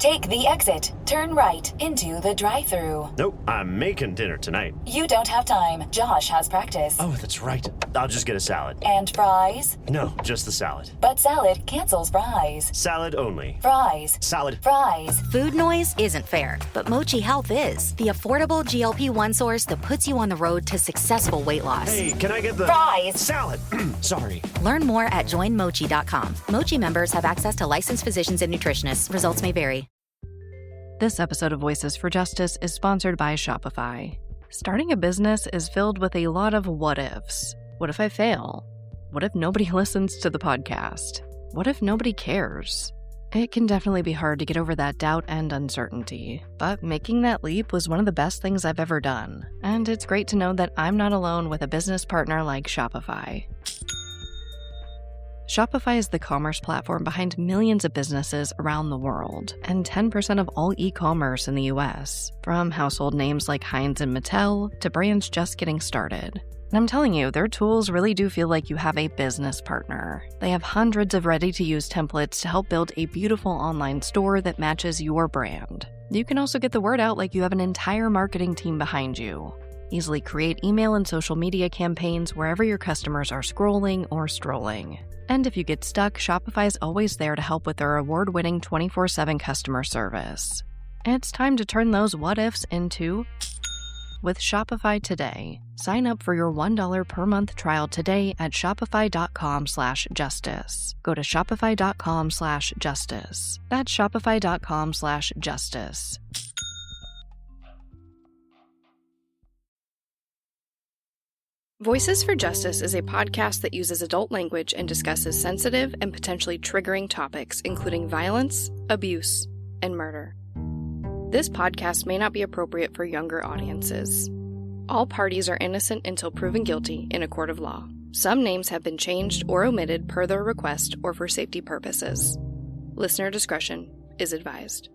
Take the exit. Turn right into the drive-thru. Nope, I'm making dinner tonight. You don't have time. Josh has practice. Oh, that's right. I'll just get a salad. And fries? No, just the salad. But salad cancels fries. Salad only. Fries. Salad. Fries. Food noise isn't fair, but Mochi Health is. The affordable GLP-1 source that puts you on the road to successful weight loss. Hey, can I get the... Fries. Salad. Sorry. Learn more at joinmochi.com. Mochi members have access to licensed physicians and nutritionists. Results may vary. This episode of Voices for Justice is sponsored by Shopify. Starting a business is filled with a lot of what-ifs. What if I fail? What if nobody listens to the podcast? What if nobody cares? It can definitely be hard to get over that doubt and uncertainty, but making that leap was one of the best things I've ever done, and it's great to know that I'm not alone with a business partner like Shopify. Shopify is the commerce platform behind millions of businesses around the world, and 10% of all e-commerce in the US, from household names like Heinz and Mattel to brands just getting started. And I'm telling you, their tools really do feel like you have a business partner. They have hundreds of ready-to-use templates to help build a beautiful online store that matches your brand. You can also get the word out like you have an entire marketing team behind you. Easily create email and social media campaigns wherever your customers are scrolling or strolling. And if you get stuck, Shopify is always there to help with their award-winning 24/7 customer service. It's time to turn those what-ifs into with Shopify today. Sign up for your $1 per month trial today at shopify.com/justice. Go to shopify.com/justice. That's shopify.com/justice. Voices for Justice is a podcast that uses adult language and discusses sensitive and potentially triggering topics, including violence, abuse, and murder. This podcast may not be appropriate for younger audiences. All parties are innocent until proven guilty in a court of law. Some names have been changed or omitted per their request or for safety purposes. Listener discretion is advised.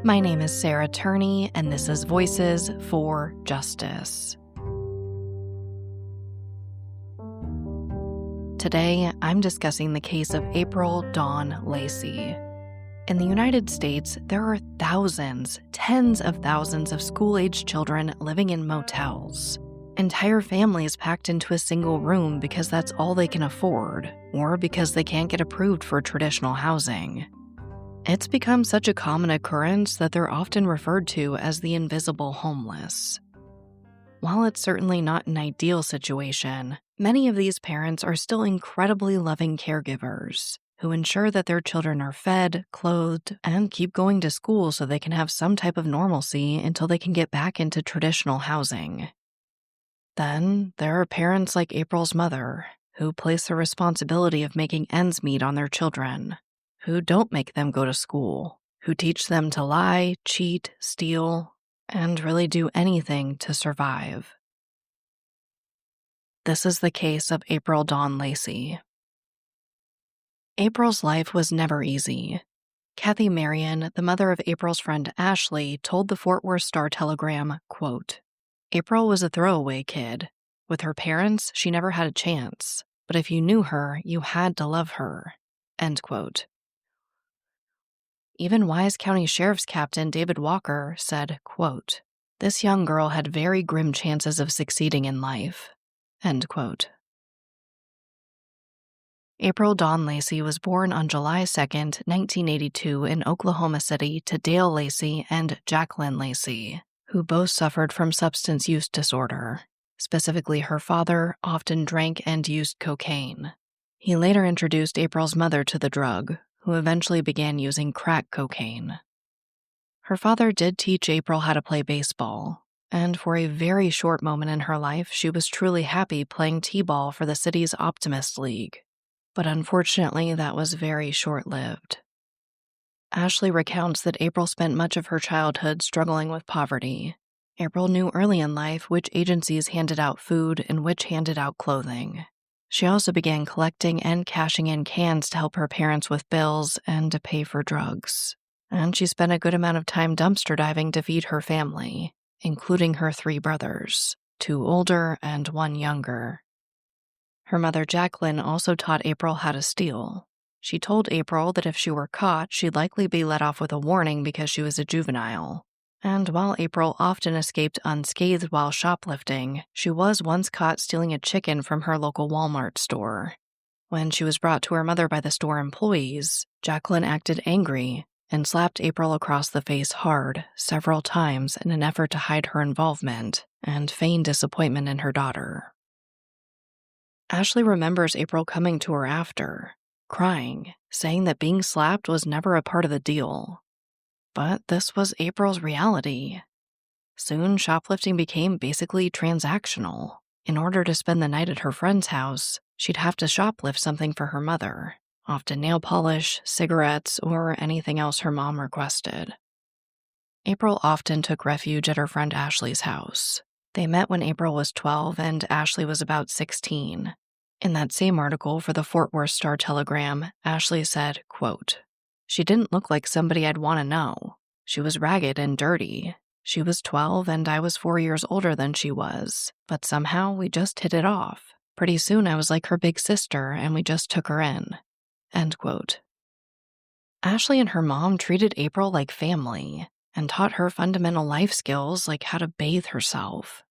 My name is Sarah Turney, and this is Voices for Justice. Today, I'm discussing the case of April Dawn Lacy. In the United States, there are thousands, tens of thousands of school-aged children living in motels. Entire families packed into a single room because that's all they can afford, or because they can't get approved for traditional housing. It's become such a common occurrence that they're often referred to as the invisible homeless. While it's certainly not an ideal situation, many of these parents are still incredibly loving caregivers who ensure that their children are fed, clothed, and keep going to school so they can have some type of normalcy until they can get back into traditional housing. Then, there are parents like April's mother, who place the responsibility of making ends meet on their children, who don't make them go to school, who teach them to lie, cheat, steal, and really do anything to survive. This is the case of April Dawn Lacy. April's life was never easy. Kathy Marion, the mother of April's friend Ashley, told the Fort Worth Star-Telegram, quote, "April was a throwaway kid. With her parents, she never had a chance. But if you knew her, you had to love her." End quote. Even Wise County Sheriff's Captain David Walker said, quote, "This young girl had very grim chances of succeeding in life." End quote. April Dawn Lacy was born on July 2, 1982 in Oklahoma City to Dale Lacy and Jacqueline Lacy, who both suffered from substance use disorder. Specifically, her father often drank and used cocaine. He later introduced April's mother to the drug, who eventually began using crack cocaine. Her father did teach April how to play baseball, and for a very short moment in her life, she was truly happy playing t-ball for the city's Optimist League. But unfortunately, that was very short-lived. Ashley recounts that April spent much of her childhood struggling with poverty. April knew early in life which agencies handed out food and which handed out clothing. She also began collecting and cashing in cans to help her parents with bills and to pay for drugs. And she spent a good amount of time dumpster diving to feed her family, including her 3 brothers, 2 older and 1 younger. Her mother Jacqueline also taught April how to steal. She told April that if she were caught, she'd likely be let off with a warning because she was a juvenile. And while April often escaped unscathed while shoplifting, she was once caught stealing a chicken from her local Walmart store. When she was brought to her mother by the store employees, Jacqueline acted angry and slapped April across the face hard several times in an effort to hide her involvement and feign disappointment in her daughter. Ashley remembers April coming to her after, crying, saying that being slapped was never a part of the deal. But this was April's reality. Soon, shoplifting became basically transactional. In order to spend the night at her friend's house, she'd have to shoplift something for her mother, often nail polish, cigarettes, or anything else her mom requested. April often took refuge at her friend Ashley's house. They met when April was 12 and Ashley was about 16. In that same article for the Fort Worth Star-Telegram, Ashley said, quote, "She didn't look like somebody I'd want to know. She was ragged and dirty. She was 12 and I was 4 years older than she was, but somehow we just hit it off. Pretty soon I was like her big sister and we just took her in." End quote. Ashley and her mom treated April like family and taught her fundamental life skills like how to bathe herself.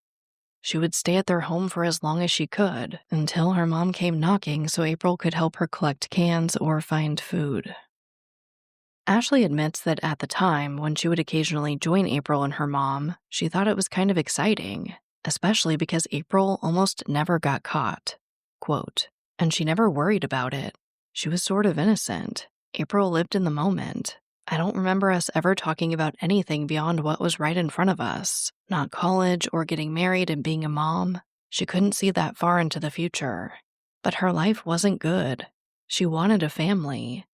She would stay at their home for as long as she could until her mom came knocking so April could help her collect cans or find food. Ashley admits that at the time, when she would occasionally join April and her mom, she thought it was kind of exciting, especially because April almost never got caught. Quote, "And she never worried about it. She was sort of innocent. April lived in the moment. I don't remember us ever talking about anything beyond what was right in front of us. Not college or getting married and being a mom. She couldn't see that far into the future. But her life wasn't good. She wanted a family.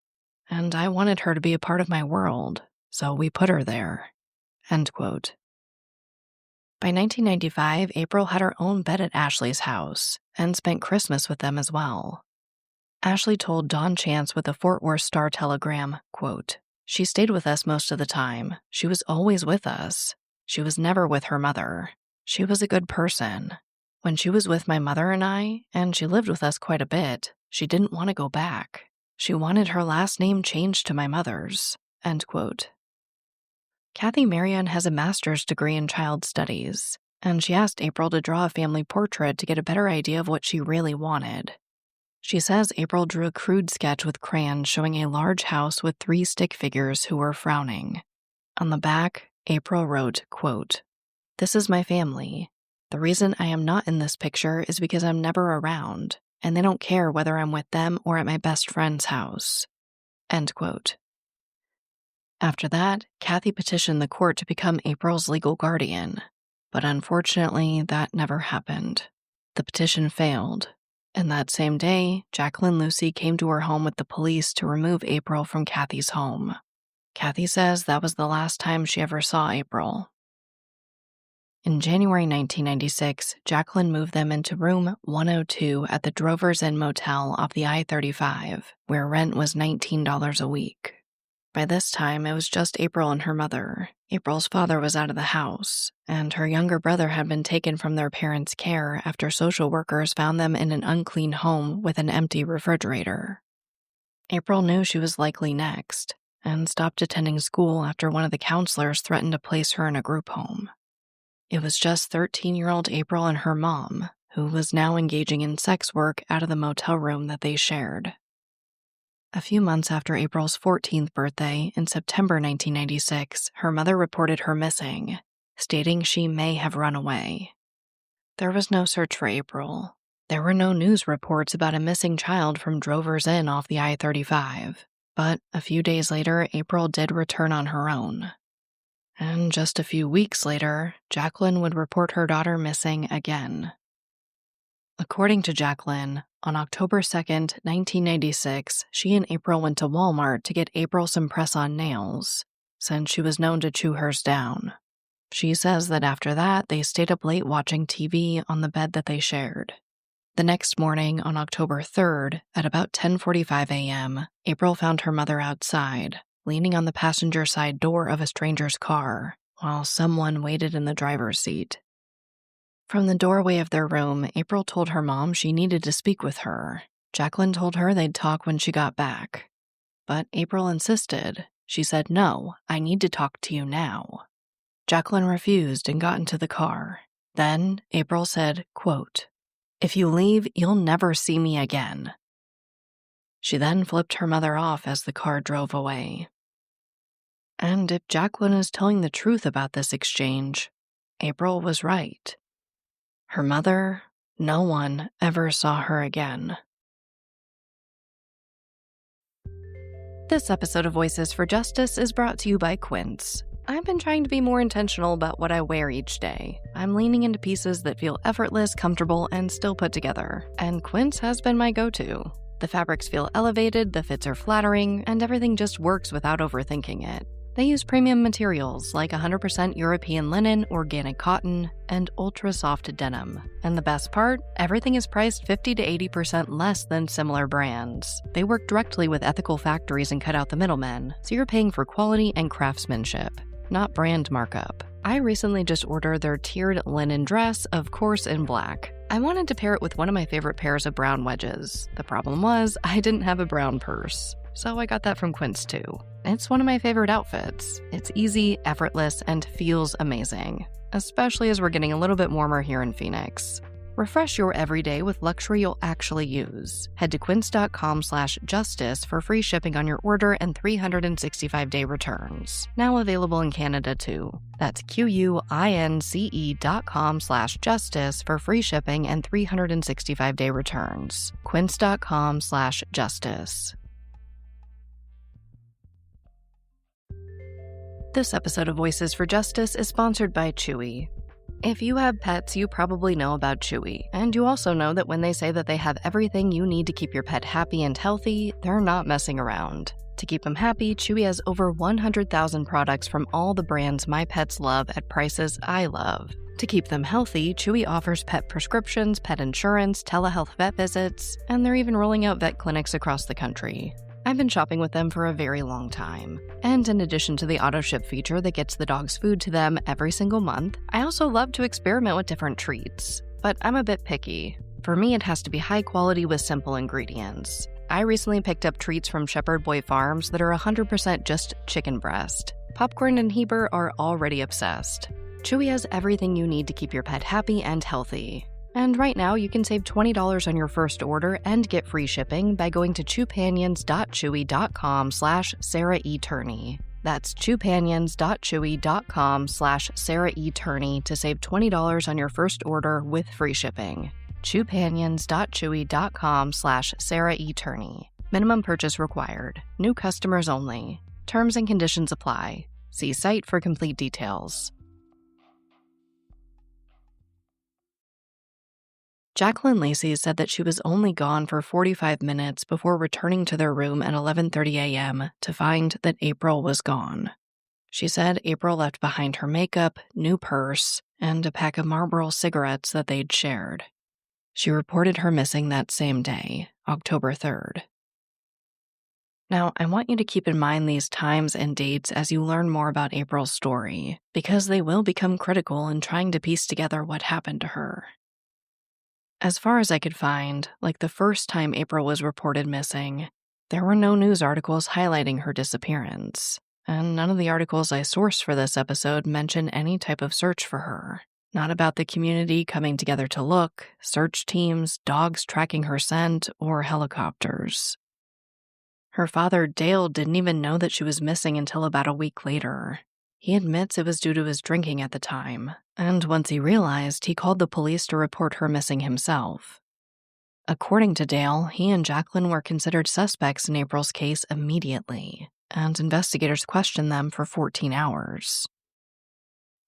And I wanted her to be a part of my world, so we put her there." End quote. By 1995, April had her own bed at Ashley's house and spent Christmas with them as well. Ashley told Dawn Chance with the Fort Worth Star-Telegram, quote, "She stayed with us most of the time. She was always with us. She was never with her mother. She was a good person. When she was with my mother and she lived with us quite a bit, she didn't want to go back. She wanted her last name changed to my mother's." End quote. Kathy Marion has a master's degree in child studies, and she asked April to draw a family portrait to get a better idea of what she really wanted. She says April drew a crude sketch with crayons showing a large house with 3 stick figures who were frowning. On the back, April wrote, quote, "This is my family. The reason I am not in this picture is because I'm never around, and they don't care whether I'm with them or at my best friend's house." End quote. After that, Kathy petitioned the court to become April's legal guardian, but unfortunately, that never happened. The petition failed, and that same day, Jacqueline Lucy came to her home with the police to remove April from Kathy's home. Kathy says that was the last time she ever saw April. In January 1996, Jacqueline moved them into room 102 at the Drovers Inn Motel off the I-35, where rent was $19 a week. By this time, it was just April and her mother. April's father was out of the house, and her younger brother had been taken from their parents' care after social workers found them in an unclean home with an empty refrigerator. April knew she was likely next, and stopped attending school after one of the counselors threatened to place her in a group home. It was just 13-year-old April and her mom, who was now engaging in sex work out of the motel room that they shared. A few months after April's 14th birthday, in September 1996, her mother reported her missing, stating she may have run away. There was no search for April. There were no news reports about a missing child from Drovers Inn off the I-35, but a few days later, April did return on her own. And just a few weeks later, Jacqueline would report her daughter missing again. According to Jacqueline, on October 2nd, 1996, she and April went to Walmart to get April some press-on nails, since she was known to chew hers down. She says that after that, they stayed up late watching TV on the bed that they shared. The next morning, on October 3rd, at about 10:45 a.m., April found her mother outside, leaning on the passenger side door of a stranger's car, while someone waited in the driver's seat. From the doorway of their room, April told her mom she needed to speak with her, Jacqueline told her they'd talk when she got back. But April insisted. She said, "No, I need to talk to you now." Jacqueline refused and got into the car. Then April said, quote, "If you leave, you'll never see me again." She then flipped her mother off as the car drove away. And if Jacqueline is telling the truth about this exchange, April was right. Her mother, no one ever saw her again. This episode of Voices for Justice is brought to you by Quince. I've been trying to be more intentional about what I wear each day. I'm leaning into pieces that feel effortless, comfortable, and still put together, and Quince has been my go-to. The fabrics feel elevated, the fits are flattering, and everything just works without overthinking it. They use premium materials like 100% European linen, organic cotton, and ultra-soft denim. And the best part? Everything is priced 50 to 80% less than similar brands. They work directly with ethical factories and cut out the middlemen, so you're paying for quality and craftsmanship, not brand markup. I recently just ordered their tiered linen dress, of course in black. I wanted to pair it with one of my favorite pairs of brown wedges. The problem was, I didn't have a brown purse. So I got that from Quince too. It's one of my favorite outfits. It's easy, effortless, and feels amazing, especially as we're getting a little bit warmer here in Phoenix. Refresh your everyday with luxury you'll actually use. Head to quince.com/justice for free shipping on your order and 365-day returns. Now available in Canada too. That's QUINCE.com/justice for free shipping and 365-day returns. Quince.com/justice. This episode of Voices for Justice is sponsored by Chewy. If you have pets, you probably know about Chewy, and you also know that when they say that they have everything you need to keep your pet happy and healthy, they're not messing around. To keep them happy, Chewy has over 100,000 products from all the brands my pets love at prices I love. To keep them healthy, Chewy offers pet prescriptions, pet insurance, telehealth vet visits, and they're even rolling out vet clinics across the country. I've been shopping with them for a very long time. And in addition to the auto-ship feature that gets the dog's food to them every single month, I also love to experiment with different treats. But I'm a bit picky. For me, it has to be high quality with simple ingredients. I recently picked up treats from Shepherd Boy Farms that are 100% just chicken breast. Popcorn and Heber are already obsessed. Chewy has everything you need to keep your pet happy and healthy. And right now, you can save $20 on your first order and get free shipping by going to chewpanions.chewy.com/Sarah E. Turney. That's chewpanions.chewy.com/Sarah E. Turney to save $20 on your first order with free shipping. chewpanions.chewy.com/Sarah E. Turney. Minimum purchase required. New customers only. Terms and conditions apply. See site for complete details. Jacqueline Lacy said that she was only gone for 45 minutes before returning to their room at 11:30 a.m. to find that April was gone. She said April left behind her makeup, new purse, and a pack of Marlboro cigarettes that they'd shared. She reported her missing that same day, October 3rd. Now, I want you to keep in mind these times and dates as you learn more about April's story, because they will become critical in trying to piece together what happened to her. As far as I could find, like the first time April was reported missing, there were no news articles highlighting her disappearance, and none of the articles I sourced for this episode mention any type of search for her. Not about the community coming together to look, search teams, dogs tracking her scent, or helicopters. Her father, Dale, didn't even know that she was missing until about a week later. He admits it was due to his drinking at the time, and once he realized, he called the police to report her missing himself. According to Dale, he and Jacqueline were considered suspects in April's case immediately, and investigators questioned them for 14 hours.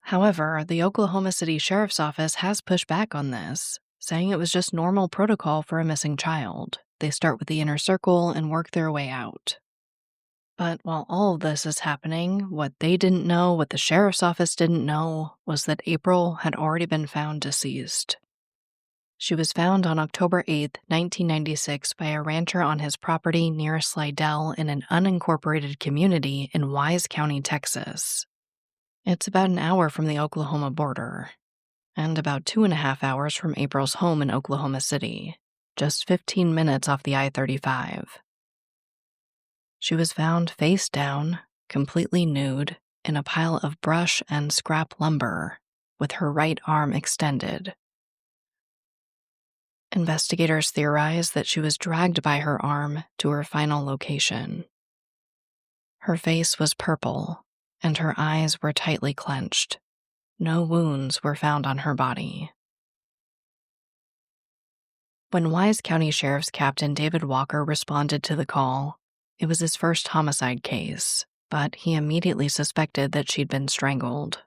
However, the Oklahoma City Sheriff's Office has pushed back on this, saying it was just normal protocol for a missing child. They start with the inner circle and work their way out. But while all of this is happening, what they didn't know, what the sheriff's office didn't know, was that April had already been found deceased. She was found on October 8, 1996 by a rancher on his property near Slidell in an unincorporated community in Wise County, Texas. It's about an hour from the Oklahoma border, and about 2.5 hours from April's home in Oklahoma City. just 15 minutes off the I-35. She was found face down, completely nude, in a pile of brush and scrap lumber, with her right arm extended. Investigators theorize that she was dragged by her arm to her final location. Her face was purple, and her eyes were tightly clenched. No wounds were found on her body. When Wise County Sheriff's Captain David Walker responded to the call, it was his first homicide case, but he immediately suspected that she'd been strangled.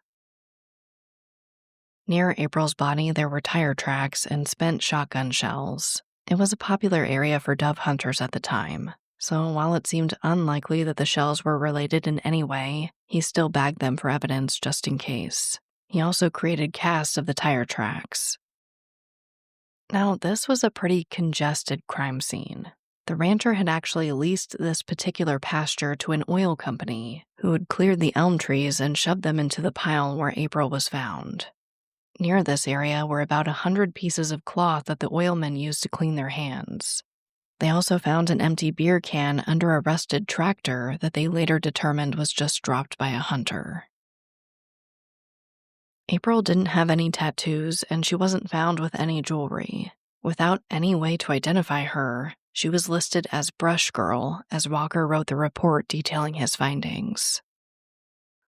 Near April's body, there were tire tracks and spent shotgun shells. It was a popular area for dove hunters at the time, so while it seemed unlikely that the shells were related in any way, he still bagged them for evidence just in case. He also created casts of the tire tracks. Now, this was a pretty congested crime scene. The rancher had actually leased this particular pasture to an oil company who had cleared the elm trees and shoved them into the pile where April was found. Near this area were about 100 pieces of cloth that the oilmen used to clean their hands. They also found an empty beer can under a rusted tractor that they later determined was just dropped by a hunter. April didn't have any tattoos, and she wasn't found with any jewelry. Without any way to identify her, she was listed as Brush Girl as Walker wrote the report detailing his findings.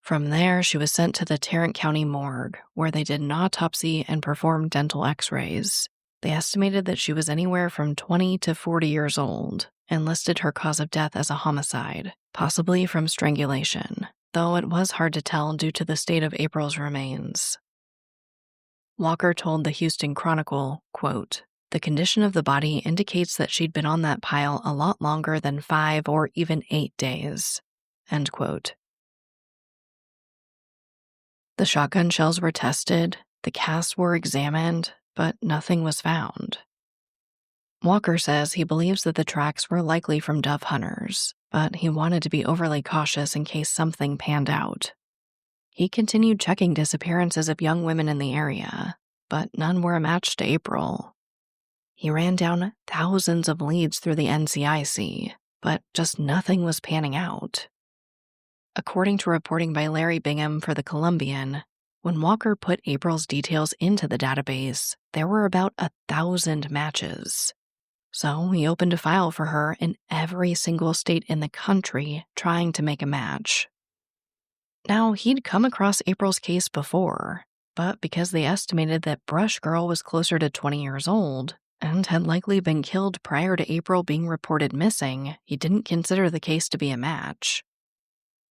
From there, she was sent to the Tarrant County morgue, where they did an autopsy and performed dental x-rays. They estimated that she was anywhere from 20 to 40 years old and listed her cause of death as a homicide, possibly from strangulation, though it was hard to tell due to the state of April's remains. Walker told the Houston Chronicle, quote, "The condition of the body indicates that she'd been on that pile a lot longer than 5 or even 8 days." End quote. The shotgun shells were tested, the casts were examined, but nothing was found. Walker says he believes that the tracks were likely from dove hunters, but he wanted to be overly cautious in case something panned out. He continued checking disappearances of young women in the area, but none were a match to April. He ran down thousands of leads through the NCIC, but just nothing was panning out. According to reporting by Larry Bingham for the Columbian, when Walker put April's details into the database, there were about 1,000 matches. So he opened a file for her in every single state in the country trying to make a match. Now, he'd come across April's case before, but because they estimated that Brush Girl was closer to 20 years old and had likely been killed prior to April being reported missing, he didn't consider the case to be a match.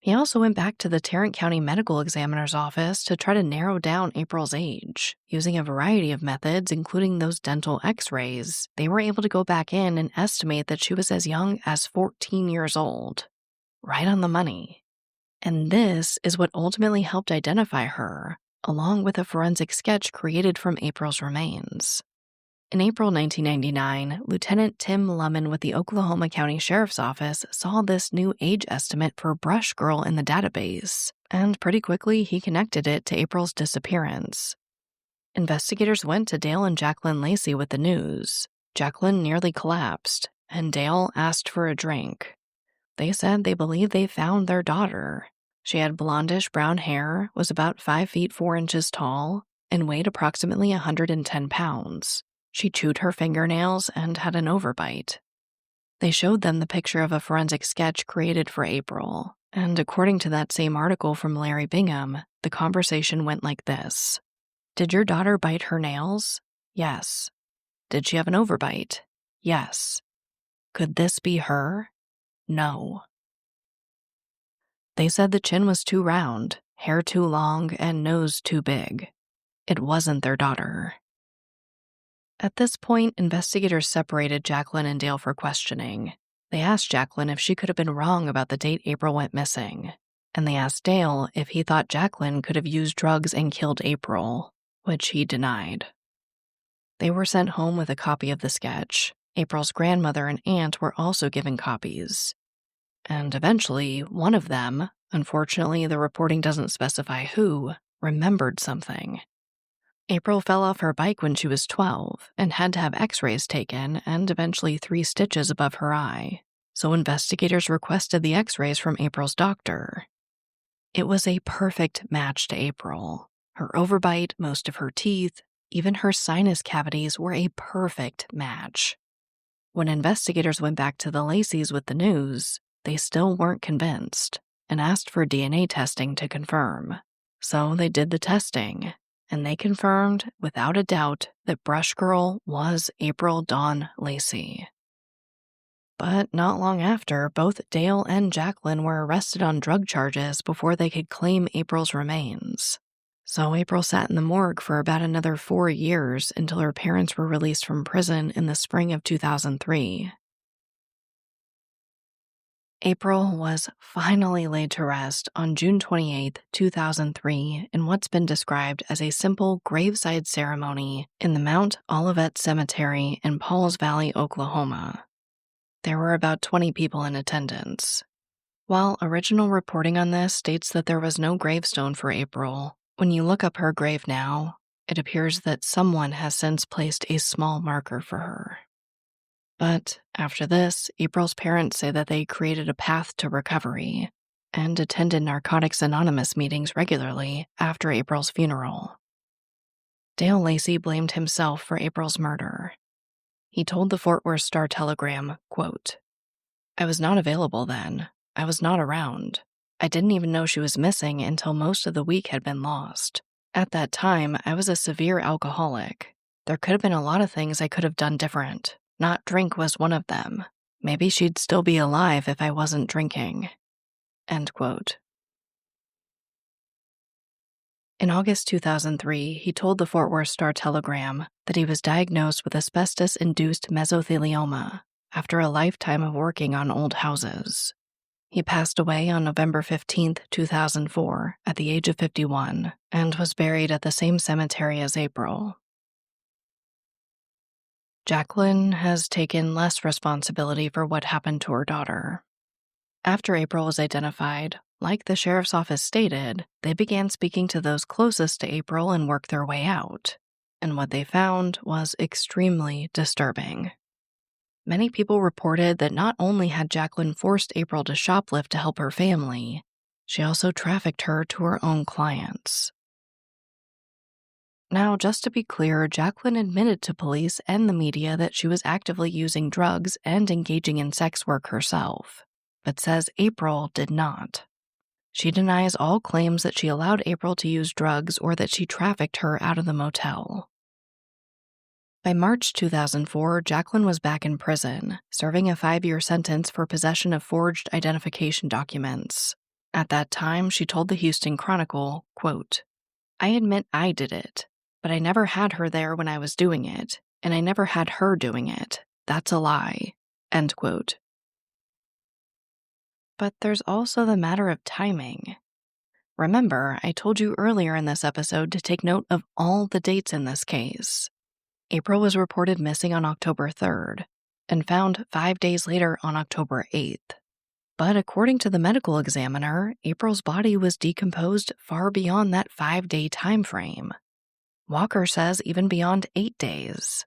He also went back to the Tarrant County Medical Examiner's office to try to narrow down April's age. Using a variety of methods, including those dental x-rays, they were able to go back in and estimate that she was as young as 14 years old. Right on the money. And this is what ultimately helped identify her, along with a forensic sketch created from April's remains. In April 1999, Lieutenant Tim Lemon with the Oklahoma County Sheriff's Office saw this new age estimate for Brush Girl in the database, and pretty quickly he connected it to April's disappearance. Investigators went to Dale and Jacqueline Lacy with the news. Jacqueline nearly collapsed, and Dale asked for a drink. They said they believed they found their daughter. She had blondish brown hair, was about 5 feet 4 inches tall, and weighed approximately 110 pounds. She chewed her fingernails and had an overbite. They showed them the picture of a forensic sketch created for April, and according to that same article from Larry Bingham, the conversation went like this. Did your daughter bite her nails? Yes. Did she have an overbite? Yes. Could this be her? No. They said the chin was too round, hair too long, and nose too big. It wasn't their daughter. At this point, investigators separated Jacqueline and Dale for questioning. They asked Jacqueline if she could have been wrong about the date April went missing, and they asked Dale if he thought Jacqueline could have used drugs and killed April, which he denied. They were sent home with a copy of the sketch. April's grandmother and aunt were also given copies. And eventually, one of them, unfortunately the reporting doesn't specify who, remembered something. April fell off her bike when she was 12 and had to have x-rays taken and eventually 3 stitches above her eye, so investigators requested the x-rays from April's doctor. It was a perfect match to April. Her overbite, most of her teeth, even her sinus cavities were a perfect match. When investigators went back to the Lacys with the news, they still weren't convinced and asked for DNA testing to confirm. So they did the testing, and they confirmed without a doubt that Brush Girl was April Dawn Lacy. But not long after, both Dale and Jacqueline were arrested on drug charges before they could claim April's remains. So April sat in the morgue for about another 4 years until her parents were released from prison in the spring of 2003. April was finally laid to rest on June 28, 2003, in what's been described as a simple graveside ceremony in the Mount Olivet Cemetery in Pauls Valley, Oklahoma. There were about 20 people in attendance. While original reporting on this states that there was no gravestone for April, when you look up her grave now, it appears that someone has since placed a small marker for her. But after this, April's parents say that they created a path to recovery and attended Narcotics Anonymous meetings regularly after April's funeral. Dale Lacy blamed himself for April's murder. He told the Fort Worth Star-Telegram, quote, "I was not available then. I was not around. I didn't even know she was missing until most of the week had been lost. At that time, I was a severe alcoholic. There could have been a lot of things I could have done different. Not drink was one of them. Maybe she'd still be alive if I wasn't drinking." End quote. In August 2003, he told the Fort Worth Star-Telegram that he was diagnosed with asbestos-induced mesothelioma after a lifetime of working on old houses. He passed away on November 15, 2004, at the age of 51, and was buried at the same cemetery as April. Jacqueline has taken less responsibility for what happened to her daughter. After April was identified, like the sheriff's office stated, they began speaking to those closest to April and worked their way out, and what they found was extremely disturbing. Many people reported that not only had Jacqueline forced April to shoplift to help her family, she also trafficked her to her own clients. Now, just to be clear, Jacqueline admitted to police and the media that she was actively using drugs and engaging in sex work herself, but says April did not. She denies all claims that she allowed April to use drugs or that she trafficked her out of the motel. By March 2004, Jacqueline was back in prison, serving a 5-year sentence for possession of forged identification documents. At that time, she told the Houston Chronicle, quote, "I admit I did it, but I never had her there when I was doing it, and I never had her doing it. That's a lie." End quote. But there's also the matter of timing. Remember, I told you earlier in this episode to take note of all the dates in this case. April was reported missing on October 3rd and found 5 days later on October 8th. But according to the medical examiner, April's body was decomposed far beyond that 5-day time frame. Walker says even beyond 8 days.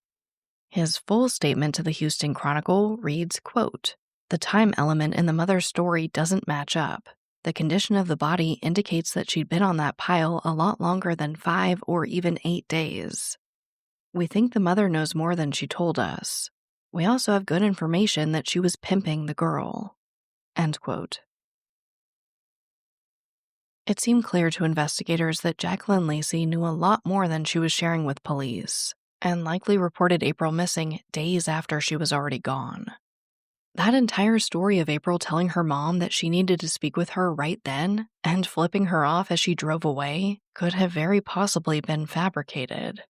His full statement to the Houston Chronicle reads, quote, "The time element in the mother's story doesn't match up. The condition of the body indicates that she'd been on that pile a lot longer than 5 or even 8 days. We think the mother knows more than she told us. We also have good information that she was pimping the girl." End quote. It seemed clear to investigators that Jacqueline Lacy knew a lot more than she was sharing with police, and likely reported April missing days after she was already gone. That entire story of April telling her mom that she needed to speak with her right then and flipping her off as she drove away could have very possibly been fabricated.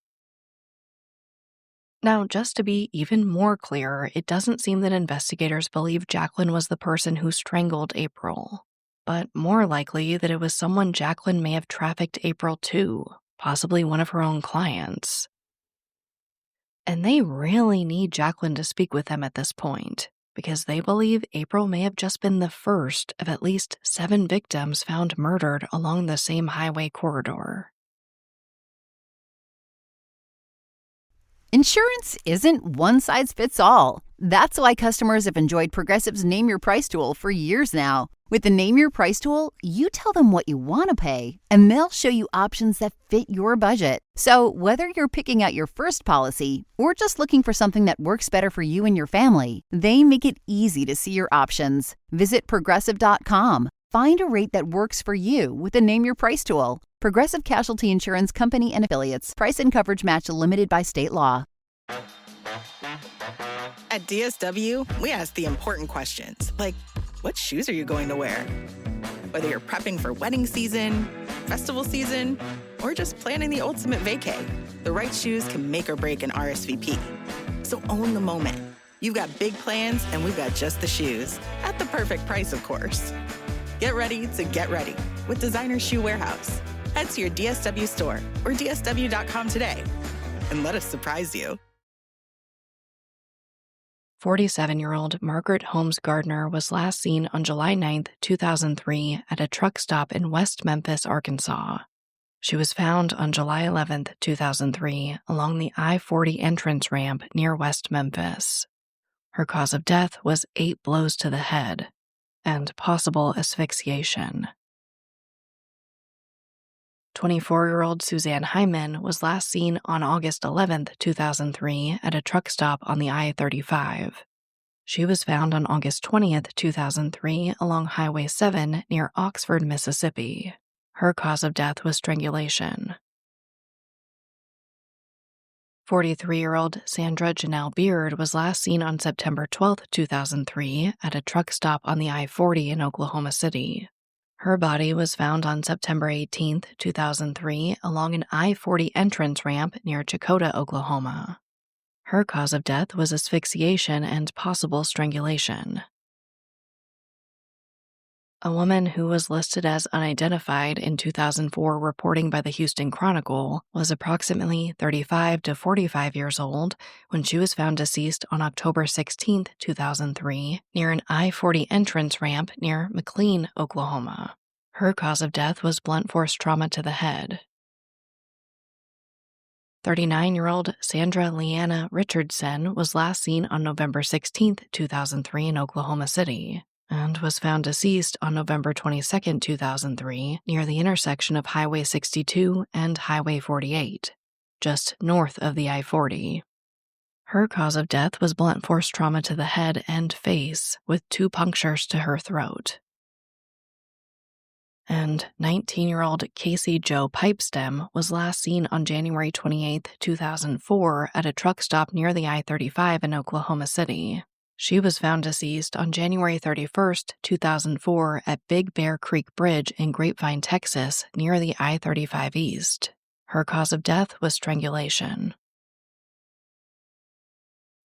Now, just to be even more clear, it doesn't seem that investigators believe Jacqueline was the person who strangled April, but more likely that it was someone Jacqueline may have trafficked April to, possibly one of her own clients. And they really need Jacqueline to speak with them at this point, because they believe April may have just been the first of at least 7 victims found murdered along the same highway corridor. Insurance isn't one size fits all. That's why customers have enjoyed Progressive's Name Your Price tool for years now. With the Name Your Price tool, you tell them what you want to pay, and they'll show you options that fit your budget. So whether you're picking out your first policy or just looking for something that works better for you and your family, they make it easy to see your options. Visit Progressive.com. Find a rate that works for you with the Name Your Price tool. Progressive Casualty Insurance Company and Affiliates. Price and coverage match limited by state law. At DSW, we ask the important questions, like, what shoes are you going to wear? Whether you're prepping for wedding season, festival season, or just planning the ultimate vacay, the right shoes can make or break an RSVP. So own the moment. You've got big plans, and we've got just the shoes. At the perfect price, of course. Get ready to get ready with Designer Shoe Warehouse. Head to your DSW store or DSW.com today and let us surprise you. 47-year-old Margaret Holmes Gardner was last seen on July 9, 2003, at a truck stop in West Memphis, Arkansas. She was found on July 11, 2003, along the I-40 entrance ramp near West Memphis. Her cause of death was 8 blows to the head and possible asphyxiation. 24-year-old Suzanne Hyman was last seen on August 11, 2003, at a truck stop on the I-35. She was found on August 20, 2003, along Highway 7 near Oxford, Mississippi. Her cause of death was strangulation. 43-year-old Sandra Janelle Beard was last seen on September 12, 2003, at a truck stop on the I-40 in Oklahoma City. Her body was found on September 18, 2003, along an I-40 entrance ramp near Chakota, Oklahoma. Her cause of death was asphyxiation and possible strangulation. A woman who was listed as unidentified in 2004 reporting by the Houston Chronicle was approximately 35 to 45 years old when she was found deceased on October 16, 2003, near an I-40 entrance ramp near McLean, Oklahoma. Her cause of death was blunt force trauma to the head. 39-year-old Sandra Leanna Richardson was last seen on November 16, 2003 in Oklahoma City, and was found deceased on November 22, 2003, near the intersection of Highway 62 and Highway 48, just north of the I-40. Her cause of death was blunt force trauma to the head and face, with 2 punctures to her throat. And 19-year-old Casey Jo Pipestem was last seen on January 28, 2004, at a truck stop near the I-35 in Oklahoma City. She was found deceased on January 31, 2004, at Big Bear Creek Bridge in Grapevine, Texas, near the I-35 East. Her cause of death was strangulation.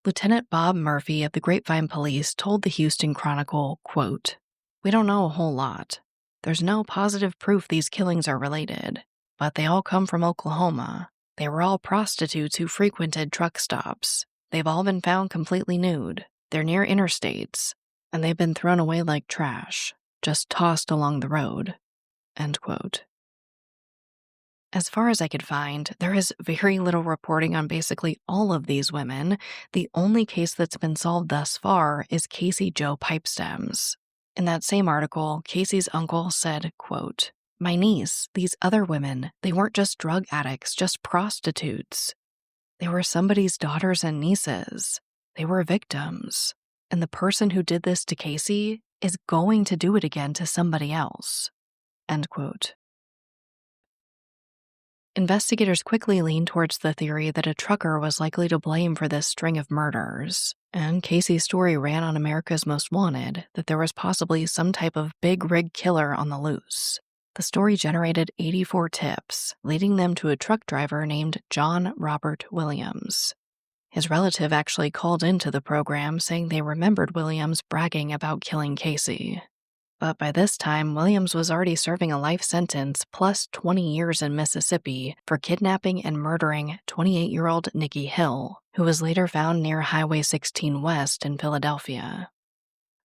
Lieutenant Bob Murphy of the Grapevine Police told the Houston Chronicle, quote, "We don't know a whole lot. There's no positive proof these killings are related, but they all come from Oklahoma. They were all prostitutes who frequented truck stops. They've all been found completely nude. They're near interstates, and they've been thrown away like trash, just tossed along the road." End quote. As far as I could find, there is very little reporting on basically all of these women. The only case that's been solved thus far is Casey Jo Pipestem's. In that same article, Casey's uncle said, quote, "My niece, these other women, they weren't just drug addicts, just prostitutes. They were somebody's daughters and nieces. They were victims. And the person who did this to Casey is going to do it again to somebody else." End quote. Investigators quickly leaned towards the theory that a trucker was likely to blame for this string of murders, and Casey's story ran on America's Most Wanted that there was possibly some type of big rig killer on the loose. The story generated 84 tips, leading them to a truck driver named John Robert Williams. His relative actually called into the program saying they remembered Williams bragging about killing Casey. But by this time, Williams was already serving a life sentence plus 20 years in Mississippi for kidnapping and murdering 28-year-old Nikki Hill, who was later found near Highway 16 West in Philadelphia.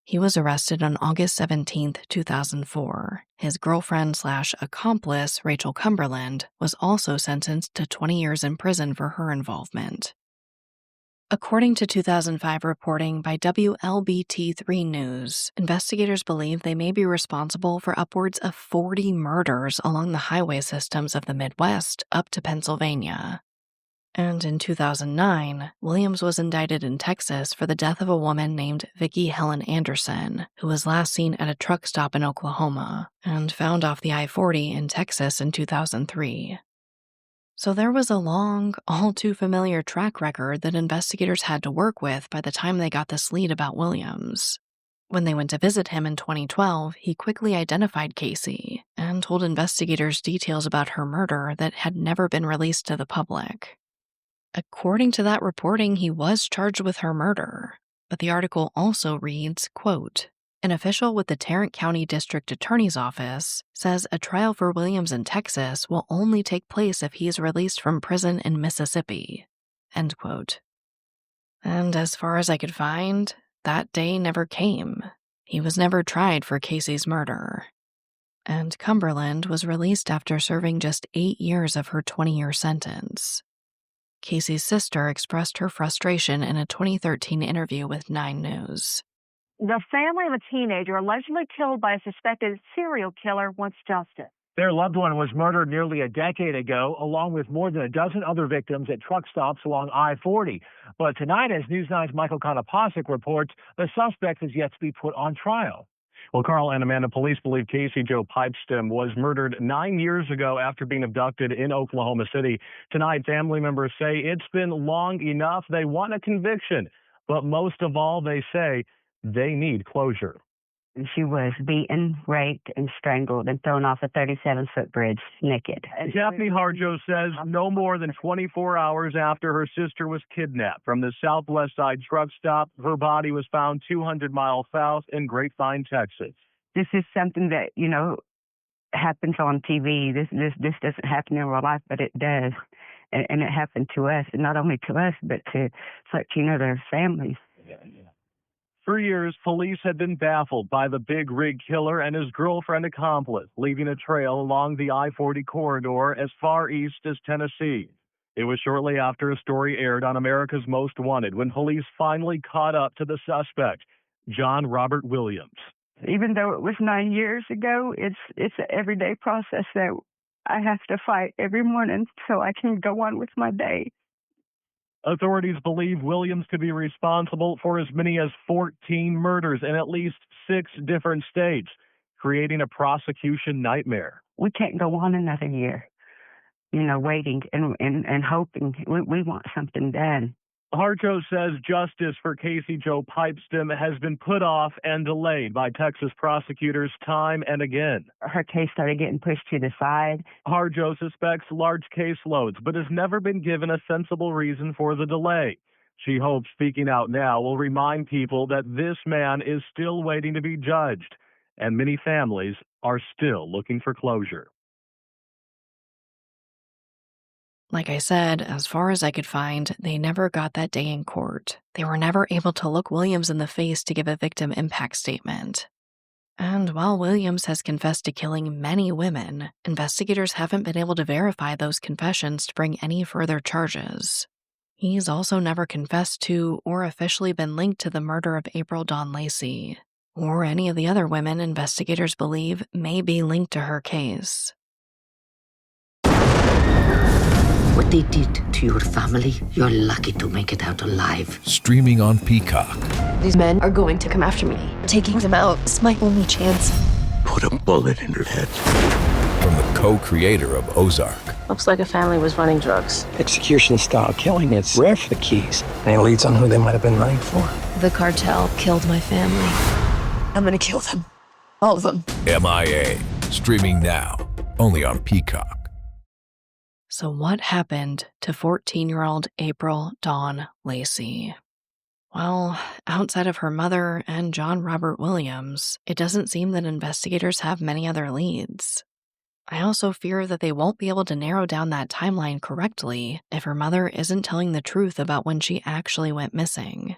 He was arrested on August 17, 2004. His girlfriend/accomplice, Rachel Cumberland, was also sentenced to 20 years in prison for her involvement. According to 2005 reporting by WLBT3 News, investigators believe they may be responsible for upwards of 40 murders along the highway systems of the Midwest up to Pennsylvania. And in 2009, Williams was indicted in Texas for the death of a woman named Vicki Helen Anderson, who was last seen at a truck stop in Oklahoma and found off the I-40 in Texas in 2003. So there was a long, all too familiar track record that investigators had to work with by the time they got this lead about Williams. When they went to visit him in 2012, he quickly identified Casey and told investigators details about her murder that had never been released to the public. According to that reporting, he was charged with her murder, but the article also reads, quote, "An official with the Tarrant County District Attorney's Office says a trial for Williams in Texas will only take place if he is released from prison in Mississippi." End quote. And as far as I could find, that day never came. He was never tried for Casey's murder. And Cumberland was released after serving just 8 years of her 20-year sentence. Casey's sister expressed her frustration in a 2013 interview with 9 News. The family of a teenager allegedly killed by a suspected serial killer wants justice. Their loved one was murdered nearly a decade ago, along with more than a dozen other victims at truck stops along I-40. But tonight, as News 9's Michael Konopasek reports, the suspect is yet to be put on trial. Well, Carl and Amanda, police believe Casey Jo Pipestem was murdered 9 years ago after being abducted in Oklahoma City. Tonight, family members say it's been long enough. They want a conviction. But most of all, they say they need closure. She was beaten, raped, and strangled and thrown off a 37-foot bridge naked. Daphne Harjo says no more than 24 hours after her sister was kidnapped from the Southwest Side truck stop, her body was found 200 miles south in Grapevine, Texas. This is something that, happens on TV. This doesn't happen in real life, but it does. And it happened to us, and not only to us, but to 13 other families. Yeah. For years, police had been baffled by the big rig killer and his girlfriend accomplice, leaving a trail along the I-40 corridor as far east as Tennessee. It was shortly after a story aired on America's Most Wanted when police finally caught up to the suspect, John Robert Williams. Even though it was 9 years ago, it's an everyday process that I have to fight every morning so I can go on with my day. Authorities believe Williams could be responsible for as many as 14 murders in at least 6 different states, creating a prosecution nightmare. We can't go on another year, waiting and hoping. We want something done. Harjo says justice for Casey Jo Pipestem has been put off and delayed by Texas prosecutors time and again. Her case started getting pushed to the side. Harjo suspects large caseloads, but has never been given a sensible reason for the delay. She hopes speaking out now will remind people that this man is still waiting to be judged, and many families are still looking for closure. Like I said, as far as I could find, they never got that day in court. They were never able to look Williams in the face to give a victim impact statement. And while Williams has confessed to killing many women, investigators haven't been able to verify those confessions to bring any further charges. He's also never confessed to or officially been linked to the murder of April Dawn Lacy, or any of the other women investigators believe may be linked to her case. What they did to your family, you're lucky to make it out alive. Streaming on Peacock. These men are going to come after me. Taking them out is my only chance. Put a bullet in her head. From the co-creator of Ozark. Looks like a family was running drugs. Execution-style killing, it's rare for the Keys. Any leads on who they might have been running for? The cartel killed my family. I'm gonna kill them. All of them. MIA. Streaming now. Only on Peacock. So what happened to 14-year-old April Dawn Lacy? Well, outside of her mother and John Robert Williams, it doesn't seem that investigators have many other leads. I also fear that they won't be able to narrow down that timeline correctly if her mother isn't telling the truth about when she actually went missing.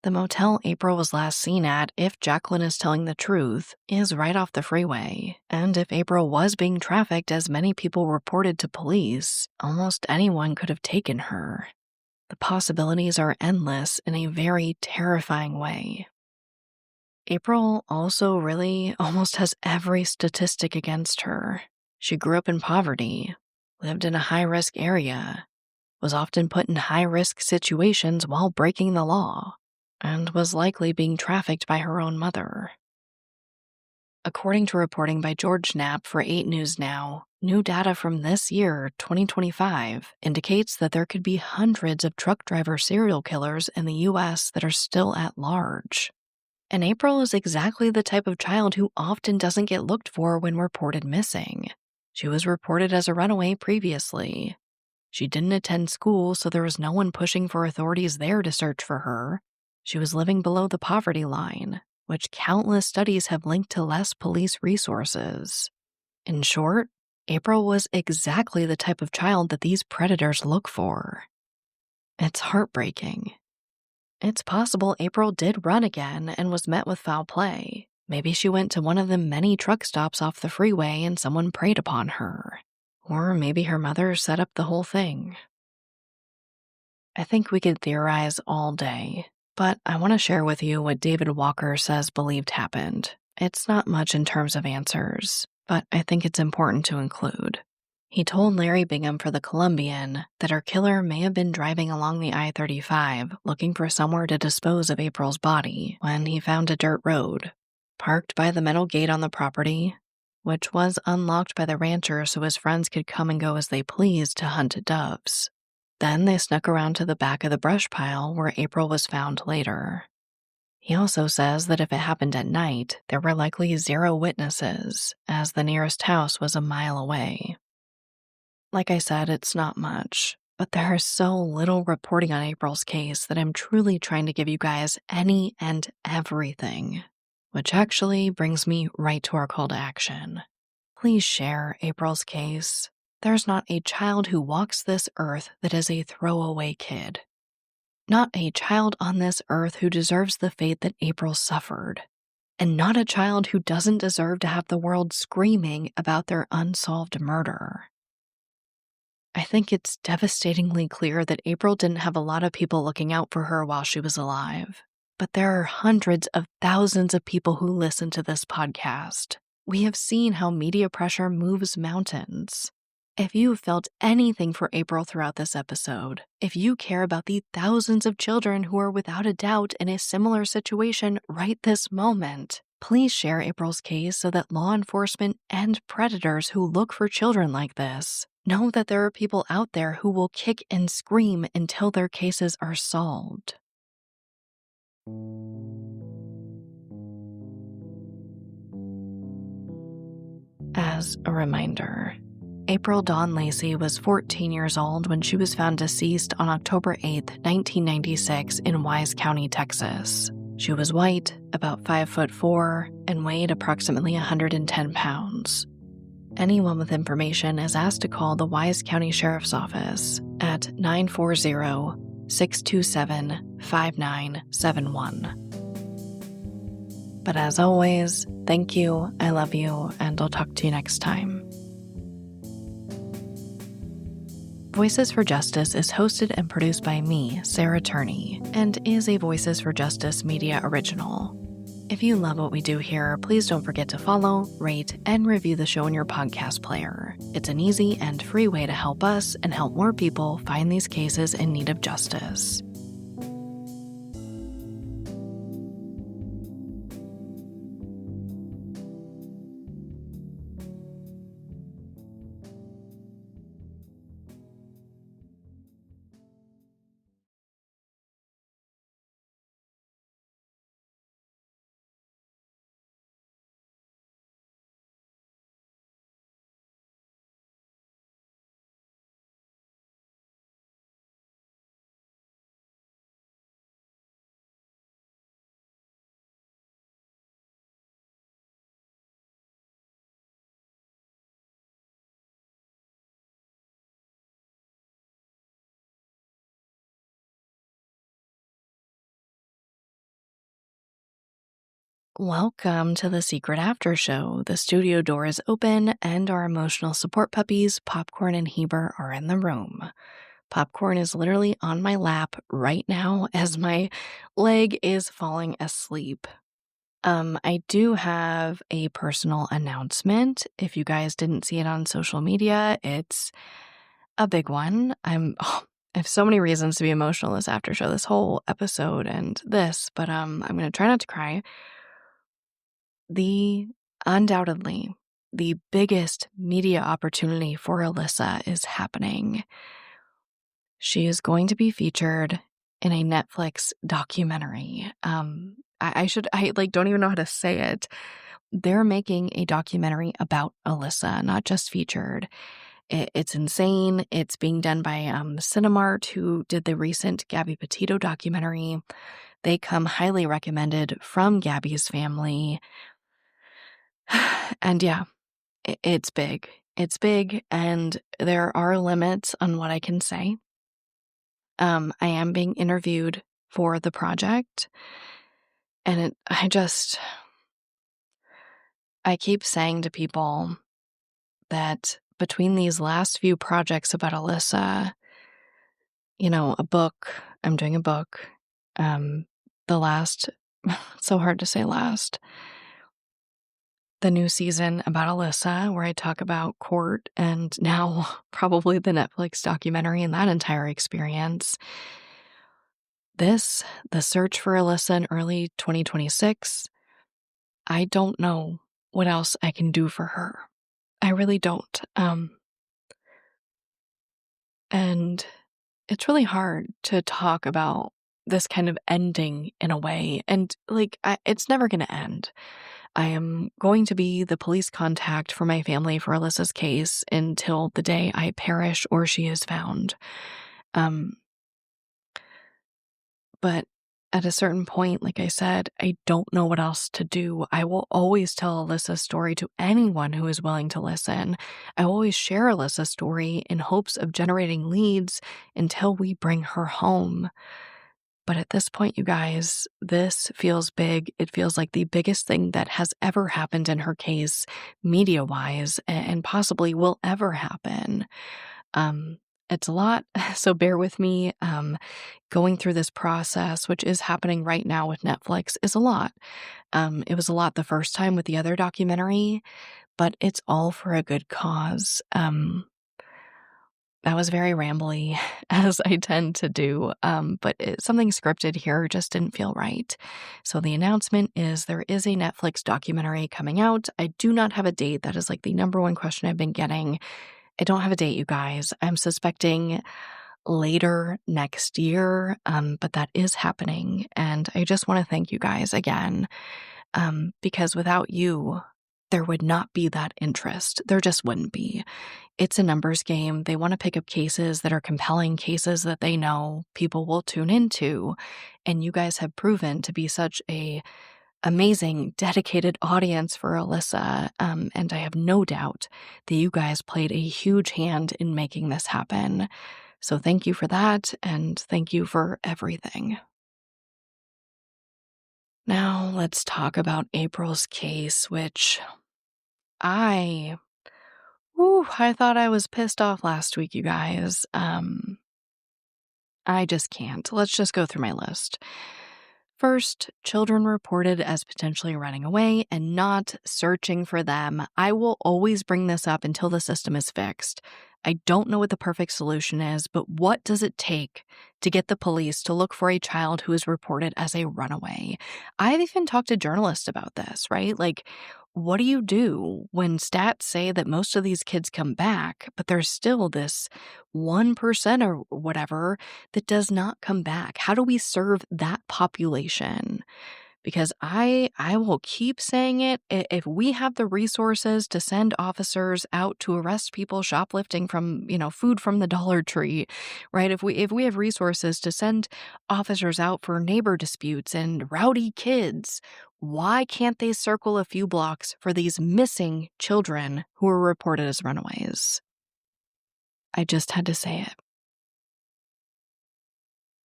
The motel April was last seen at, if Jacqueline is telling the truth, is right off the freeway. And if April was being trafficked as many people reported to police, almost anyone could have taken her. The possibilities are endless in a very terrifying way. April also really almost has every statistic against her. She grew up in poverty, lived in a high-risk area, was often put in high-risk situations while breaking the law, and was likely being trafficked by her own mother. According to reporting by George Knapp for 8 News Now, new data from this year, 2025, indicates that there could be hundreds of truck driver serial killers in the U.S. that are still at large. And April is exactly the type of child who often doesn't get looked for when reported missing. She was reported as a runaway previously. She didn't attend school, so there was no one pushing for authorities there to search for her. She was living below the poverty line, which countless studies have linked to less police resources. In short, April was exactly the type of child that these predators look for. It's heartbreaking. It's possible April did run again and was met with foul play. Maybe she went to one of the many truck stops off the freeway and someone preyed upon her. Or maybe her mother set up the whole thing. I think we could theorize all day, but I want to share with you what David Walker says believed happened. It's not much in terms of answers, but I think it's important to include. He told Larry Bingham for the Columbian that her killer may have been driving along the I-35 looking for somewhere to dispose of April's body when he found a dirt road, parked by the metal gate on the property, which was unlocked by the rancher so his friends could come and go as they pleased to hunt doves. Then they snuck around to the back of the brush pile where April was found later. He also says that if it happened at night, there were likely 0 witnesses, as the nearest house was a mile away. Like I said, it's not much, but there is so little reporting on April's case that I'm truly trying to give you guys any and everything. Which actually brings me right to our call to action. Please share April's case. There's not a child who walks this earth that is a throwaway kid. Not a child on this earth who deserves the fate that April suffered. And not a child who doesn't deserve to have the world screaming about their unsolved murder. I think it's devastatingly clear that April didn't have a lot of people looking out for her while she was alive. But there are hundreds of thousands of people who listen to this podcast. We have seen how media pressure moves mountains. If you felt anything for April throughout this episode, if you care about the thousands of children who are without a doubt in a similar situation right this moment, please share April's case so that law enforcement and predators who look for children like this know that there are people out there who will kick and scream until their cases are solved. As a reminder, April Dawn Lacy was 14 years old when she was found deceased on October 8, 1996 in Wise County, Texas. She was white, about 5'4", and weighed approximately 110 pounds. Anyone with information is asked to call the Wise County Sheriff's Office at 940-627-5971. But as always, thank you, I love you, and I'll talk to you next time. Voices for Justice is hosted and produced by me, Sarah Turney, and is a Voices for Justice media original. If you love what we do here, please don't forget to follow, rate, and review the show in your podcast player. It's an easy and free way to help us and help more people find these cases in need of justice. Welcome to the Secret After Show. The studio door is open and our emotional support puppies, Popcorn and Heber, are in the room. Popcorn is literally on my lap right now as my leg is falling asleep. I do have a personal announcement. If you guys didn't see it on social media, it's a big one. I have so many reasons to be emotional this after show, this whole episode and this, but I'm going to try not to cry. Undoubtedly, the biggest media opportunity for Alyssa is happening. She is going to be featured in a Netflix documentary. I don't even know how to say it. They're making a documentary about Alyssa, not just featured. It's insane. It's being done by Cinemart, who did the recent Gabby Petito documentary. They come highly recommended from Gabby's family. And yeah, it's big. It's big, and there are limits on what I can say. I am being interviewed for the project, and I keep saying to people that between these last few projects about Alyssa, I'm doing a book, the last, it's so hard to say last, the new season about Alyssa, where I talk about court, and now probably the Netflix documentary and that entire experience. The search for Alyssa in early 2026, I don't know what else I can do for her. I really don't. And it's really hard to talk about this kind of ending in a way. And it's never going to end. I am going to be the police contact for my family for Alyssa's case until the day I perish or she is found. But at a certain point, like I said, I don't know what else to do. I will always tell Alyssa's story to anyone who is willing to listen. I will always share Alyssa's story in hopes of generating leads until we bring her home. But at this point, you guys, this feels big. It feels like the biggest thing that has ever happened in her case, media-wise, and possibly will ever happen. It's a lot, so bear with me. Going through this process, which is happening right now with Netflix, is a lot. It was a lot the first time with the other documentary, but it's all for a good cause. That was very rambly, as I tend to do, but something scripted here just didn't feel right. So the announcement is there is a Netflix documentary coming out. I do not have a date. That is the number one question I've been getting. I don't have a date, you guys. I'm suspecting later next year, but that is happening. And I just want to thank you guys again, because without you, there would not be that interest. There just wouldn't be. It's a numbers game. They want to pick up cases that are compelling, cases that they know people will tune into. And you guys have proven to be such a amazing, dedicated audience for Alyssa. And I have no doubt that you guys played a huge hand in making this happen. So thank you for that, and thank you for everything. Now let's talk about April's case, which I thought I was pissed off last week, you guys. I just can't. Let's just go through my list. First, children reported as potentially running away and not searching for them. I will always bring this up until the system is fixed. I don't know what the perfect solution is, but what does it take to get the police to look for a child who is reported as a runaway? I've even talked to journalists about this, right? What do you do when stats say that most of these kids come back, but there's still this 1% or whatever that does not come back? How do we serve that population? Because I will keep saying it. If we have the resources to send officers out to arrest people shoplifting from, food from the Dollar Tree, right? If we have resources to send officers out for neighbor disputes and rowdy kids, why can't they circle a few blocks for these missing children who are reported as runaways? I just had to say it.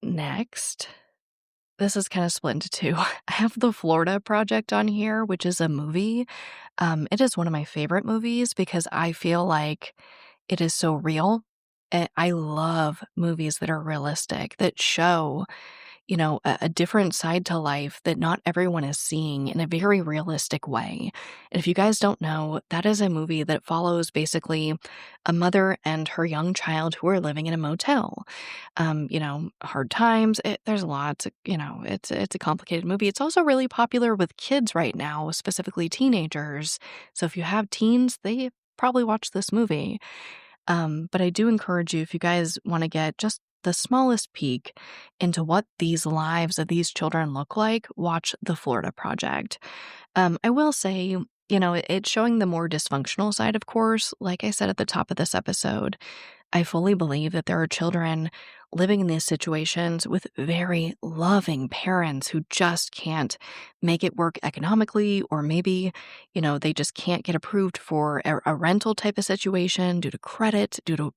Next. This is kind of split into two. I have the Florida Project on here, which is a movie. It is one of my favorite movies because I feel like it is so real. I love movies that are realistic, that show, a different side to life that not everyone is seeing in a very realistic way. And if you guys don't know, that is a movie that follows basically a mother and her young child who are living in a motel. Hard times. There's a lot. It's a complicated movie. It's also really popular with kids right now, specifically teenagers. So if you have teens, they probably watch this movie. But I do encourage you, if you guys want to get just the smallest peek into what these lives of these children look like, watch The Florida Project. I will say, it's showing the more dysfunctional side, of course. Like I said at the top of this episode, I fully believe that there are children living in these situations with very loving parents who just can't make it work economically, or maybe, they just can't get approved for a rental type of situation due to credit, due to,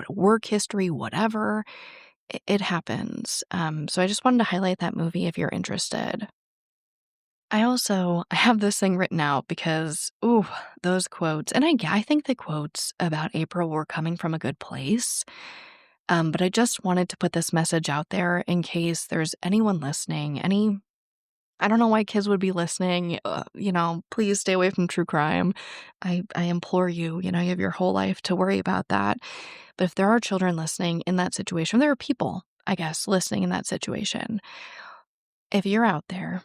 work history, whatever. It happens. So I just wanted to highlight that movie if you're interested. I have this thing written out because, ooh, those quotes, and I think the quotes about April were coming from a good place. But I just wanted to put this message out there in case there's anyone listening, I don't know why kids would be listening. Please stay away from true crime. I implore you, you have your whole life to worry about that. But if there are children listening in that situation, there are people, I guess, listening in that situation. If you're out there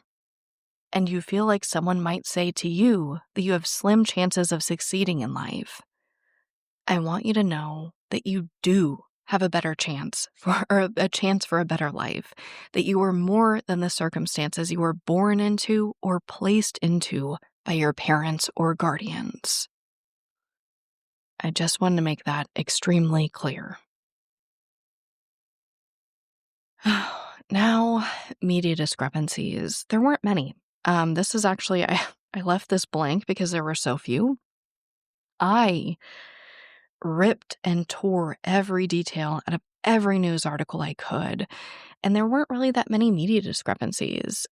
and you feel like someone might say to you that you have slim chances of succeeding in life, I want you to know that you do have a better chance or a chance for a better life, that you are more than the circumstances you were born into or placed into by your parents or guardians. I just wanted to make that extremely clear. Now, media discrepancies. There weren't many. This is actually, I left this blank because there were so few. I ripped and tore every detail out of every news article I could, and there weren't really that many media discrepancies.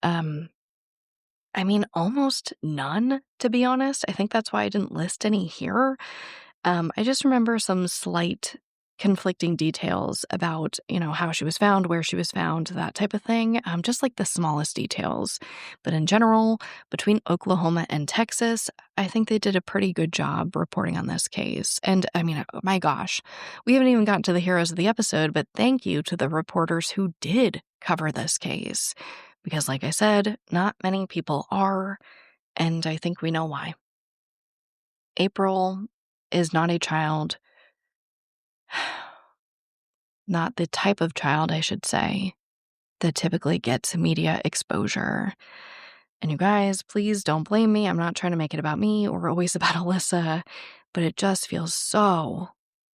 Almost none, to be honest. I think that's why I didn't list any here. I just remember some slight conflicting details about, how she was found, where she was found, that type of thing, just like the smallest details. But in general, between Oklahoma and Texas, I think they did a pretty good job reporting on this case. And oh my gosh, we haven't even gotten to the heroes of the episode, but thank you to the reporters who did cover this case. Because like I said, not many people are, and I think we know why. April is not a child, not the type of child, I should say, that typically gets media exposure. And you guys, please don't blame me. I'm not trying to make it about me or always about Alyssa, but it just feels so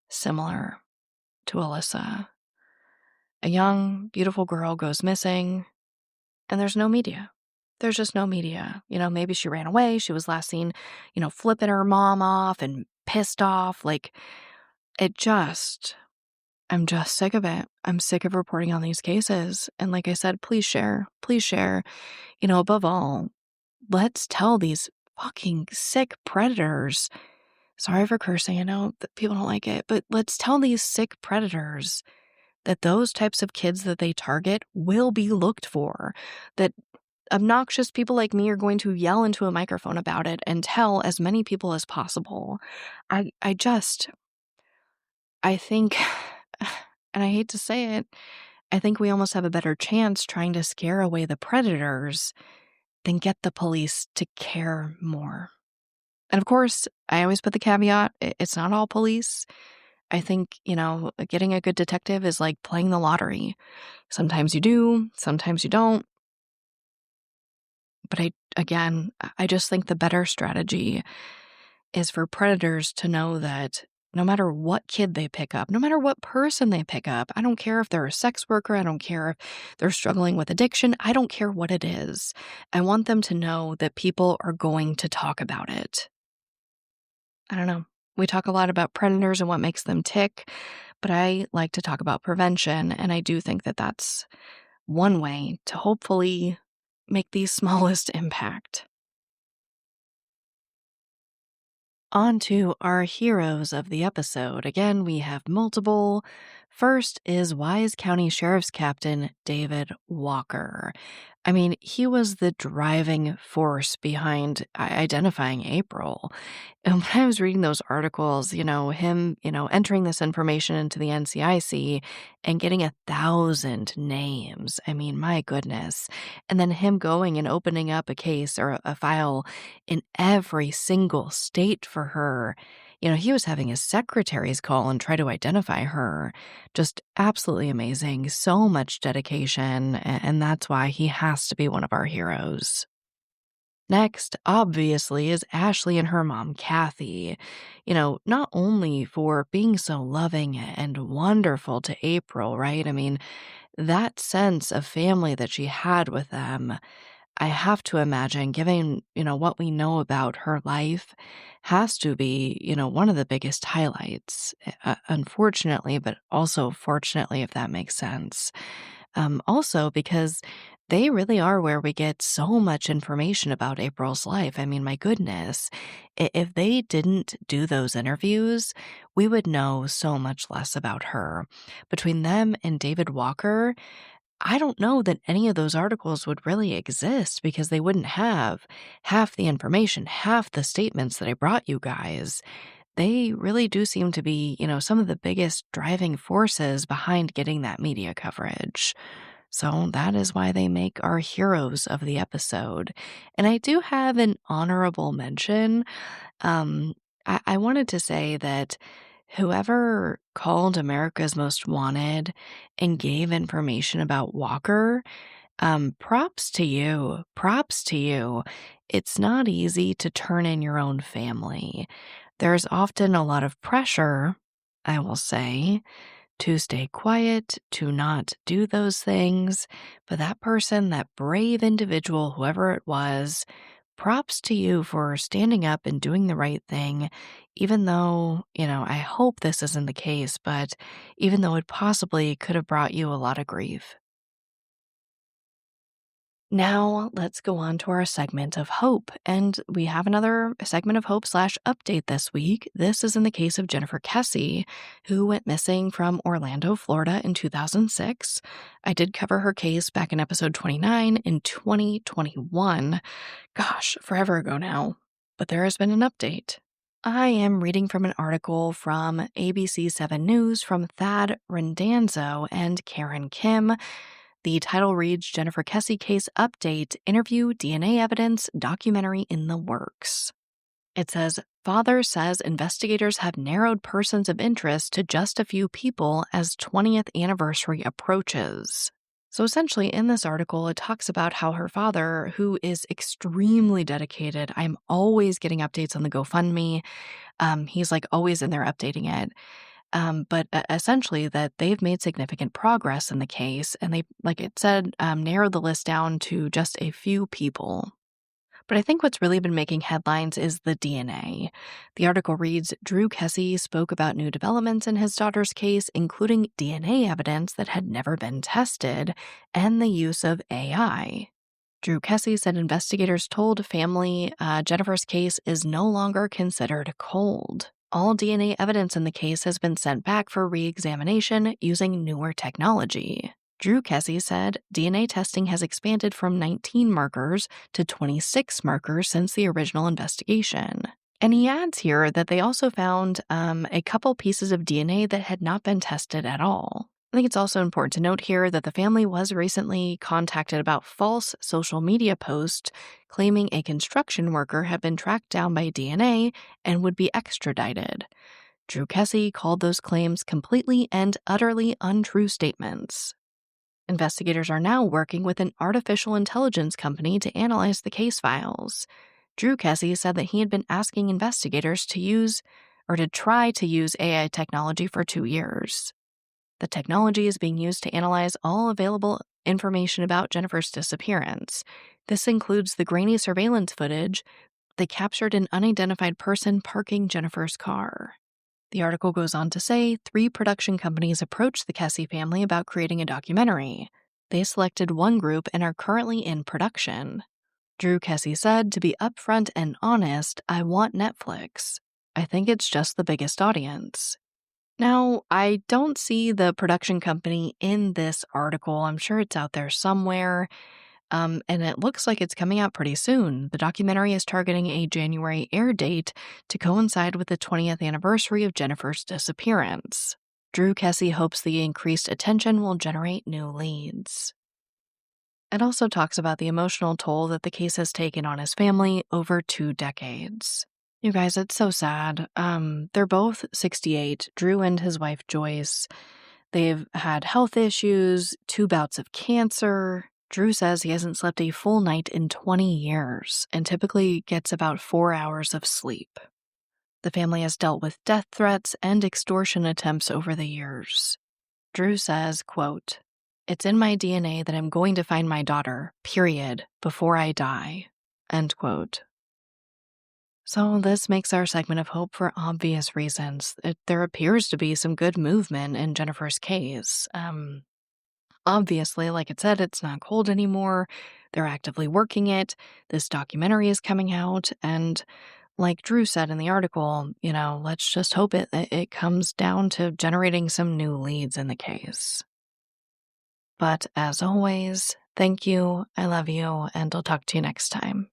similar to Alyssa. A young, beautiful girl goes missing, and there's no media. There's just no media. Maybe she ran away. She was last seen, flipping her mom off and pissed off. I'm just sick of it. I'm sick of reporting on these cases. And like I said, please share. Please share. Above all, let's tell these fucking sick predators. Sorry for cursing. I know that people don't like it, but let's tell these sick predators that those types of kids that they target will be looked for, that obnoxious people like me are going to yell into a microphone about it and tell as many people as possible. I think, and I hate to say it, I think we almost have a better chance trying to scare away the predators than get the police to care more. And of course, I always put the caveat, it's not all police. I think, getting a good detective is like playing the lottery. Sometimes you do, sometimes you don't. But I just think the better strategy is for predators to know that no matter what kid they pick up, no matter what person they pick up, I don't care if they're a sex worker, I don't care if they're struggling with addiction, I don't care what it is. I want them to know that people are going to talk about it. I don't know. We talk a lot about predators and what makes them tick, but I like to talk about prevention, and I do think that that's one way to hopefully make the smallest impact. On to our heroes of the episode. Again, we have multiple. First is Wise County Sheriff's Captain David Walker. I mean, he was the driving force behind identifying April. And when I was reading those articles, him, entering this information into the NCIC and getting 1,000 names. I mean, my goodness. And then him going and opening up a case or a file in every single state for her. He was having his secretaries call and try to identify her. Just absolutely amazing. So much dedication, and that's why he has to be one of our heroes. Next, obviously, is Ashley and her mom, Kathy. Not only for being so loving and wonderful to April, right? I mean, that sense of family that she had with them, I have to imagine, given, what we know about her life, has to be, one of the biggest highlights, unfortunately, but also fortunately, if that makes sense. Also, because they really are where we get so much information about April's life. I mean, my goodness, if they didn't do those interviews, we would know so much less about her. Between them and David Walker, I don't know that any of those articles would really exist because they wouldn't have half the information, half the statements that I brought you guys. They really do seem to be, some of the biggest driving forces behind getting that media coverage. So that is why they make our heroes of the episode. And I do have an honorable mention. I wanted to say that whoever called America's Most Wanted and gave information about Walker, props to you. Props to you. It's not easy to turn in your own family. There's often a lot of pressure, I will say, to stay quiet, to not do those things. But that person, that brave individual, whoever it was, props to you for standing up and doing the right thing, even though, I hope this isn't the case, but even though it possibly could have brought you a lot of grief. Now, let's go on to our segment of hope. And we have another segment of hope / update this week. This is in the case of Jennifer Kesse, who went missing from Orlando, Florida in 2006. I did cover her case back in episode 29 in 2021. Gosh, forever ago now. But there has been an update. I am reading from an article from ABC 7 News from Thad Rendanzo and Karen Kim. The title reads, Jennifer Kesse Case Update, Interview, DNA Evidence, Documentary in the Works. It says, Father says investigators have narrowed persons of interest to just a few people as 20th anniversary approaches. So essentially, in this article, it talks about how her father, who is extremely dedicated, I'm always getting updates on the GoFundMe. He's always in there updating it. But essentially that they've made significant progress in the case, and they, like it said, narrowed the list down to just a few people. But I think what's really been making headlines is the DNA. The article reads, Drew Kesse spoke about new developments in his daughter's case, including DNA evidence that had never been tested and the use of AI. Drew Kesse said investigators told family Jennifer's case is no longer considered cold. All DNA evidence in the case has been sent back for re-examination using newer technology. Drew Kesse said DNA testing has expanded from 19 markers to 26 markers since the original investigation. And he adds here that they also found a couple pieces of DNA that had not been tested at all. I think it's also important to note here that the family was recently contacted about false social media posts claiming a construction worker had been tracked down by DNA and would be extradited. Drew Kesse called those claims completely and utterly untrue statements. Investigators are now working with an artificial intelligence company to analyze the case files. Drew Kesse said that he had been asking investigators to try to use AI technology for 2 years. The technology is being used to analyze all available information about Jennifer's disappearance. This includes the grainy surveillance footage that captured an unidentified person parking Jennifer's car. The article goes on to say 3 production companies approached the Kesse family about creating a documentary. They selected one group and are currently in production. Drew Kesse said, to be upfront and honest, I want Netflix. I think it's just the biggest audience. Now, I don't see the production company in this article. I'm sure it's out there somewhere. And it looks like it's coming out pretty soon. The documentary is targeting a January air date to coincide with the 20th anniversary of Jennifer's disappearance. Drew Kessie hopes the increased attention will generate new leads. It also talks about the emotional toll that the case has taken on his family over 2 decades. You guys, it's so sad. They're both 68, Drew and his wife Joyce. They've had health issues, 2 bouts of cancer. Drew says he hasn't slept a full night in 20 years and typically gets about 4 hours of sleep. The family has dealt with death threats and extortion attempts over the years. Drew says, quote, "It's in my DNA that I'm going to find my daughter, period, before I die," end quote. So this makes our segment of hope for obvious reasons. There appears to be some good movement in Jennifer's case. Obviously, like it said, it's not cold anymore. They're actively working it. This documentary is coming out. And like Drew said in the article, let's just hope it comes down to generating some new leads in the case. But as always, thank you, I love you, and I'll talk to you next time.